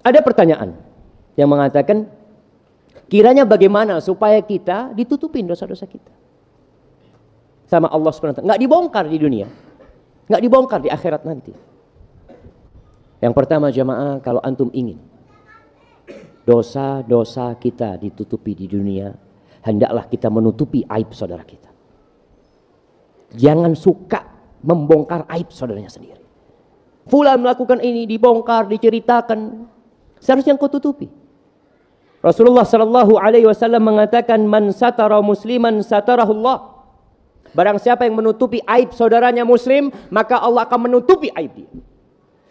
Ada pertanyaan yang mengatakan, kiranya bagaimana supaya kita ditutupin dosa-dosa kita sama Allah SWT? Nggak dibongkar di dunia, nggak dibongkar di akhirat nanti. Yang pertama jamaah, kalau antum ingin dosa-dosa kita ditutupi di dunia, hendaklah kita menutupi aib saudara kita. Jangan suka membongkar aib saudaranya sendiri. Fulan melakukan ini, dibongkar, diceritakan. Seharusnya engkau tutupi. Rasulullah sallallahu alaihi wasallam mengatakan, man satara musliman satarahullah. Barang siapa yang menutupi aib saudaranya muslim, maka Allah akan menutupi aib dia.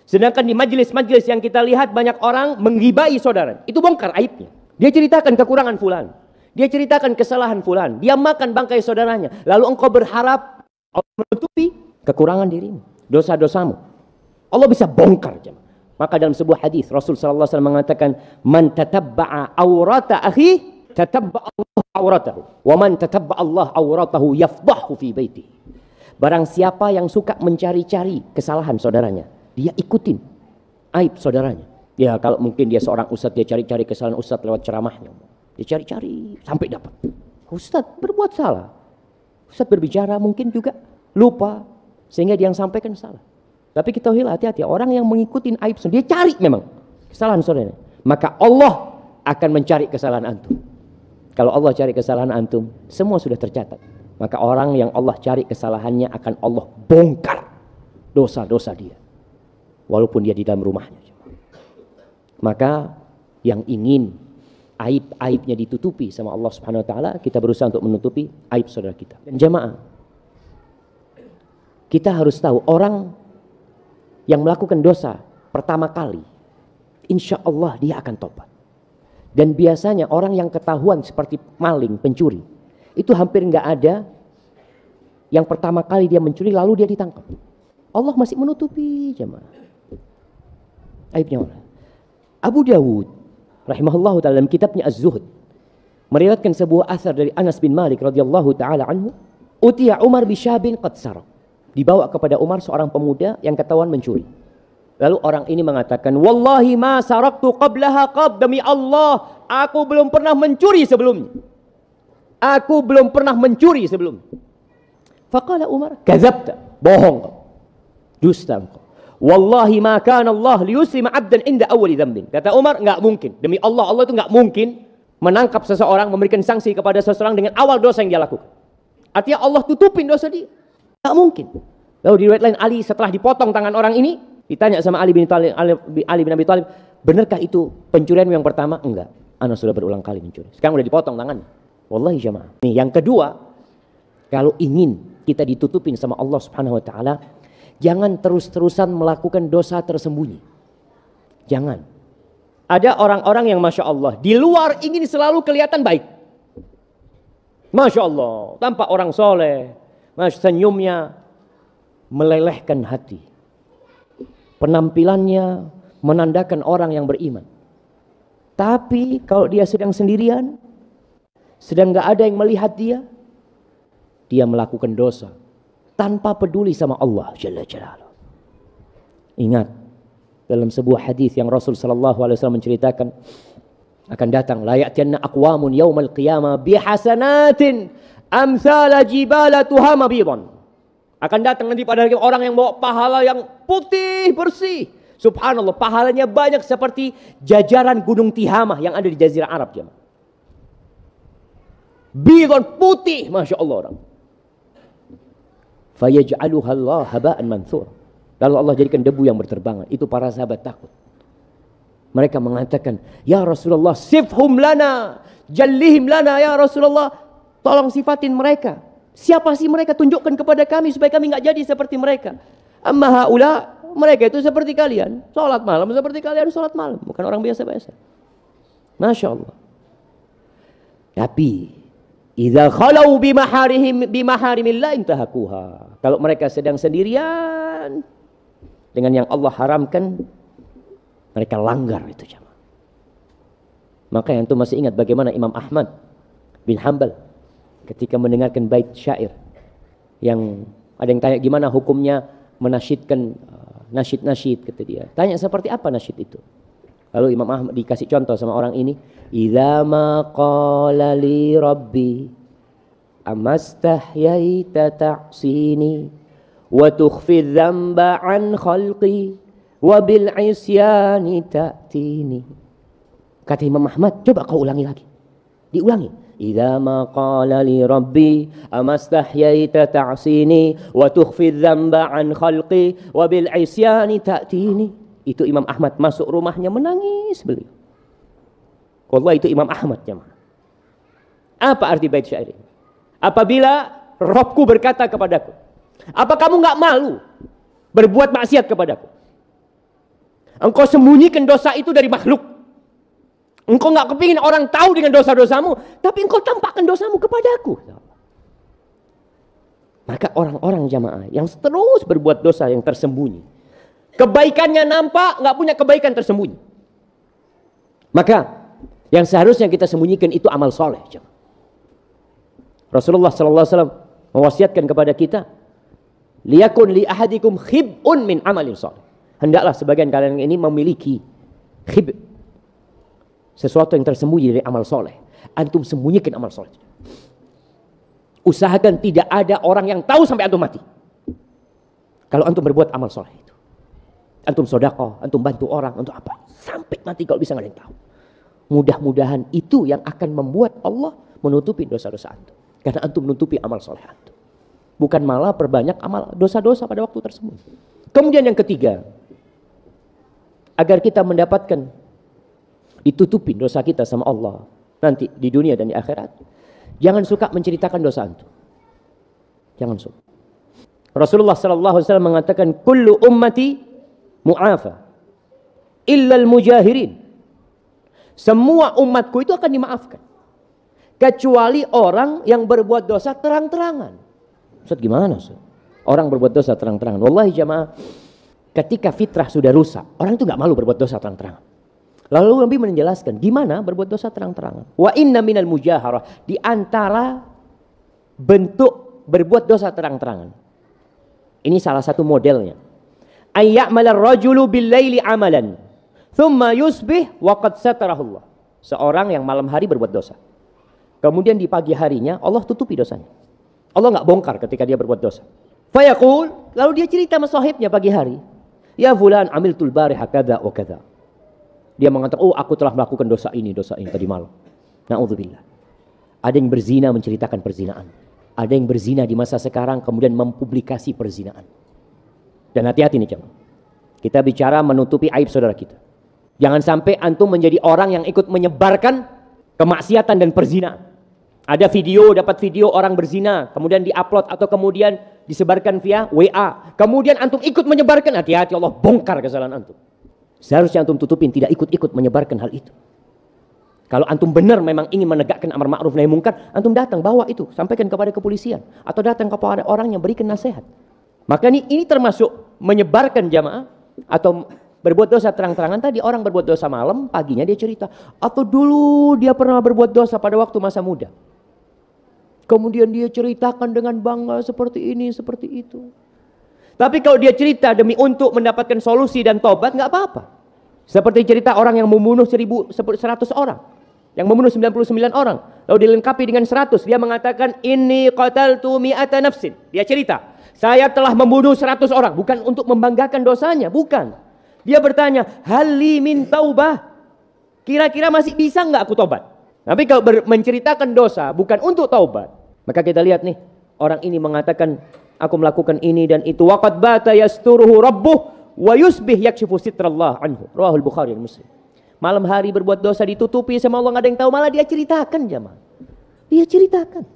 Sedangkan di majelis-majelis yang kita lihat, banyak orang menggibai saudara. Itu bongkar aibnya. Dia ceritakan kekurangan fulan, dia ceritakan kesalahan fulan, dia makan bangkai saudaranya. Lalu engkau berharap Allah menutupi kekurangan dirimu, dosa-dosamu. Allah bisa bongkar jemaah. Maka dalam sebuah hadis Rasul sallallahu alaihi wasallam mengatakan, man tatabba'a aurata akhi tatabba'a Allah auratahu, wa man tatabba'a Allah auratahu yafdahu fi baitihi. Barang siapa yang suka mencari-cari kesalahan saudaranya, dia ikutin aib saudaranya. Ya kalau mungkin dia seorang ustadz, dia cari-cari kesalahan ustadz lewat ceramahnya. Dia cari-cari sampai dapat. Ustadz berbuat salah. Ustadz berbicara mungkin juga lupa, sehingga dia yang sampaikan salah. Tapi kita hati-hati, orang yang mengikuti aib, dia cari memang kesalahan saudaranya. Maka Allah akan mencari kesalahan antum. Kalau Allah cari kesalahan antum, semua sudah tercatat. Maka orang yang Allah cari kesalahannya akan Allah bongkar dosa-dosa dia, walaupun dia di dalam rumahnya. Maka yang ingin aib-aibnya ditutupi sama Allah Subhanahu wa taala, kita berusaha untuk menutupi aib saudara kita. Dan jamaah, kita harus tahu orang yang melakukan dosa pertama kali, insya Allah dia akan tobat. Dan biasanya orang yang ketahuan seperti maling, pencuri, itu hampir nggak ada yang pertama kali dia mencuri lalu dia ditangkap. Allah masih menutupi jemaah aibnya orang. Abu Dawud rahimahullah ta'ala dalam kitabnya Az-Zuhd meriwayatkan sebuah asar dari Anas bin Malik radhiyallahu ta'ala anhu, utiya Umar bisyabin qad saraq. Dibawa kepada Umar seorang pemuda yang ketahuan mencuri. Lalu orang ini mengatakan, wallahi ma saraktu qablaha qab, demi Allah aku belum pernah mencuri sebelumnya. Aku belum pernah mencuri sebelumnya. Faqala Umar, kadzabta, bohong kau, dusta kau. Wallahi ma kana Allah liyuslima 'abdan inda awwali dzambin. Kata Umar, enggak mungkin. Demi Allah, Allah itu enggak mungkin menangkap seseorang, memberikan sanksi kepada seseorang dengan awal dosa yang dia lakukan. Artinya Allah tutupin dosa dia. Enggak mungkin. Lalu di riwayat lain, Ali setelah dipotong tangan orang ini, ditanya sama Ali bin Abi Thalib, benarkah itu pencurian yang pertama? Enggak. Ana sudah berulang kali mencuri. Sekarang udah dipotong tangannya. Wallahi jamaah. Nih, yang kedua, kalau ingin kita ditutupin sama Allah Subhanahu wa taala, jangan terus-terusan melakukan dosa tersembunyi. Jangan. Ada orang-orang yang Masya Allah, di luar ingin selalu kelihatan baik. Masya Allah, tampak orang soleh, senyumnya melelehkan hati. Penampilannya menandakan orang yang beriman. Tapi kalau dia sedang sendirian, sedang gak ada yang melihat dia melakukan dosa tanpa peduli sama Allah Jalla Jalaluhu. Ingat, dalam sebuah hadis yang Rasul sallallahu alaihi wasallam menceritakan, akan datang la ya'tiyanna aqwamun yaumal qiyamah bihasanatin amsala jibala tuhama bidan. Akan datang nanti pada hari orang yang bawa pahala yang putih bersih. Subhanallah, pahalanya banyak seperti jajaran gunung Tihamah yang ada di Jazirah Arab jemaah. Bidan, putih, Masya Allah orang. Fayaj'aluha Allah haba'an manthur. Lalu Allah jadikan debu yang berterbangan. Itu para sahabat takut. Mereka mengatakan, ya Rasulullah, sifhum lana, jallihim lana ya Rasulullah. Tolong sifatin mereka. Siapa sih mereka? Tunjukkan kepada kami supaya kami nggak jadi seperti mereka. Amma haula, mereka itu seperti kalian. Salat malam seperti kalian salat malam. Bukan orang biasa-biasa. Masya Allah. Tapi idza khalau bimaharimillah intahakuha. Kalau mereka sedang sendirian dengan yang Allah haramkan, mereka langgar itu jemaah. Maka yang itu masih ingat bagaimana Imam Ahmad bin Hanbal ketika mendengarkan bait syair yang ada yang tanya gimana hukumnya menasyidkan nasyid-nasyid, kata dia. Tanya seperti apa nasyid itu? Lalu Imam Ahmad dikasih contoh sama orang ini, idza ma qala li rabbi amastahyaita ta'sini wa tukhfi dzamba an khalqi wa bil isyani ta'tini. Kata Imam Ahmad, coba kau ulangi lagi. Diulangi. Idza ma qala li rabbi amastahyaita ta'sini wa tukhfi dzamba an khalqi wa bil isyani ta'tini. Itu Imam Ahmad masuk rumahnya menangis beliau. Wallah itu Imam Ahmad jemaah. Apa arti bait syair ini? Apabila Robku berkata kepadaku, apa kamu nggak malu berbuat maksiat kepadaku? Engkau sembunyikan dosa itu dari makhluk. Engkau nggak kepingin orang tahu dengan dosa-dosamu, tapi engkau tampakkan dosamu kepadaku. Maka orang-orang jamaah yang terus berbuat dosa yang tersembunyi, kebaikannya nampak, nggak punya kebaikan tersembunyi. Maka yang seharusnya kita sembunyikan itu amal soleh. Rasulullah SAW mewasiatkan kepada kita, liyakun li ahadikum khib'un min amalin soleh. Hendaklah sebagian kalian ini memiliki khib, sesuatu yang tersembunyi dari amal soleh. Antum sembunyikan amal soleh. Usahakan tidak ada orang yang tahu sampai antum mati. Kalau antum berbuat amal soleh itu, antum sedekah, antum bantu orang, untuk apa? Sampai mati kalau bisa nggak ada yang tahu. Mudah-mudahan itu yang akan membuat Allah menutupi dosa-dosa antum. Karena antum menutupi amal soleh antum. Bukan malah perbanyak amal dosa-dosa pada waktu tersebut. Kemudian yang ketiga, agar kita mendapatkan ditutupin dosa kita sama Allah nanti di dunia dan di akhirat, jangan suka menceritakan dosa antum. Jangan suka. Rasulullah SAW mengatakan, kullu ummati mu'afa illal mujahirin. Semua umatku itu akan dimaafkan kecuali orang yang berbuat dosa terang-terangan. Ustaz gimana Ustaz? Orang berbuat dosa terang-terangan. Wallahi jamaah, ketika fitrah sudah rusak, orang itu gak malu berbuat dosa terang-terangan. Lalu Nabi menjelaskan gimana berbuat dosa terang-terangan. Wa inna minal mujaharah, di antara bentuk berbuat dosa terang-terangan. Ini salah satu modelnya. Ayya'malar rajulu bil-laili amalan, thumma yusbih wa qad satarahullah. Seorang yang malam hari berbuat dosa, kemudian di pagi harinya Allah tutupi dosanya. Allah enggak bongkar ketika dia berbuat dosa. Fayaqul, lalu dia cerita sama sahibnya pagi hari, ya fulan amiltul bariha kadza wa kadza. Dia mengatakan, oh aku telah melakukan dosa ini tadi malam. Na'udzubillah. Ada yang berzina menceritakan perzinaan. Ada yang berzina di masa sekarang kemudian mempublikasi perzinaan. Dan hati-hati nih jemaah. Kita bicara menutupi aib saudara kita. Jangan sampai antum menjadi orang yang ikut menyebarkan kemaksiatan dan perzinaan. Ada video, dapat video orang berzina, kemudian diupload atau kemudian disebarkan via WA. Kemudian antum ikut menyebarkan, hati-hati Allah bongkar kesalahan antum. Seharusnya antum tutupin, tidak ikut-ikut menyebarkan hal itu. Kalau antum benar memang ingin menegakkan amar ma'ruf nahi munkar, antum datang bawa itu, sampaikan kepada kepolisian atau datang kepada orang yang berikan nasihat. Maka ini termasuk menyebarkan jamaah atau berbuat dosa terang-terangan. Tadi orang berbuat dosa malam, paginya dia cerita, atau dulu dia pernah berbuat dosa pada waktu masa muda. Kemudian dia ceritakan dengan bangga seperti ini, seperti itu. Tapi kalau dia cerita demi untuk mendapatkan solusi dan tobat, nggak apa-apa. Seperti cerita orang yang membunuh 100 orang, yang membunuh 99 orang, lalu dilengkapi dengan 100. Dia mengatakan, inni qataltu mi'ata nafsin. Dia cerita, saya telah membunuh 100 orang. Bukan untuk membanggakan dosanya, bukan. Dia bertanya, hali min taubah. Kira-kira masih bisa nggak aku tobat? Tapi kalau menceritakan dosa bukan untuk taubat, maka kita lihat nih, orang ini mengatakan, aku melakukan ini dan itu. Waqad bata yasturuhu rabbuh wa yusbih yakshifu sitrallah anhu. Rawahul Bukhari dan Muslim. Malam hari berbuat dosa ditutupi sama Allah, nggak ada yang tahu, malah dia ceritakan jemaah. Dia ceritakan.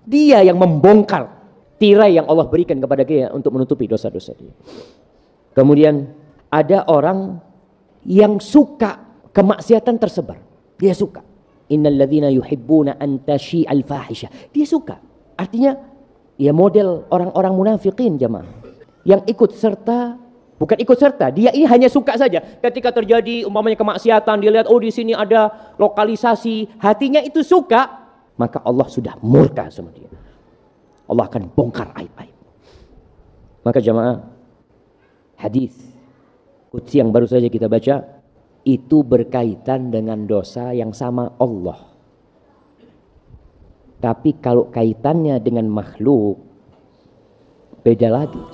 Dia yang membongkar tirai yang Allah berikan kepada dia untuk menutupi dosa-dosa dia. Kemudian ada orang yang suka kemaksiatan tersebar. Dia suka. Innal ladzina yuhibbuna an tashi'al fahisha. Dia suka. Artinya ya model orang-orang munafikin jemaah yang ikut serta, bukan ikut serta, dia ini hanya suka saja. Ketika terjadi umpamanya kemaksiatan, dia lihat oh di sini ada lokalisasi, hatinya itu suka, maka Allah sudah murka sama dia. Allah akan bongkar aib-aib. Maka jemaah, hadis qudsi yang baru saja kita baca, itu berkaitan dengan dosa yang sama Allah. Tapi kalau kaitannya dengan makhluk, beda lagi.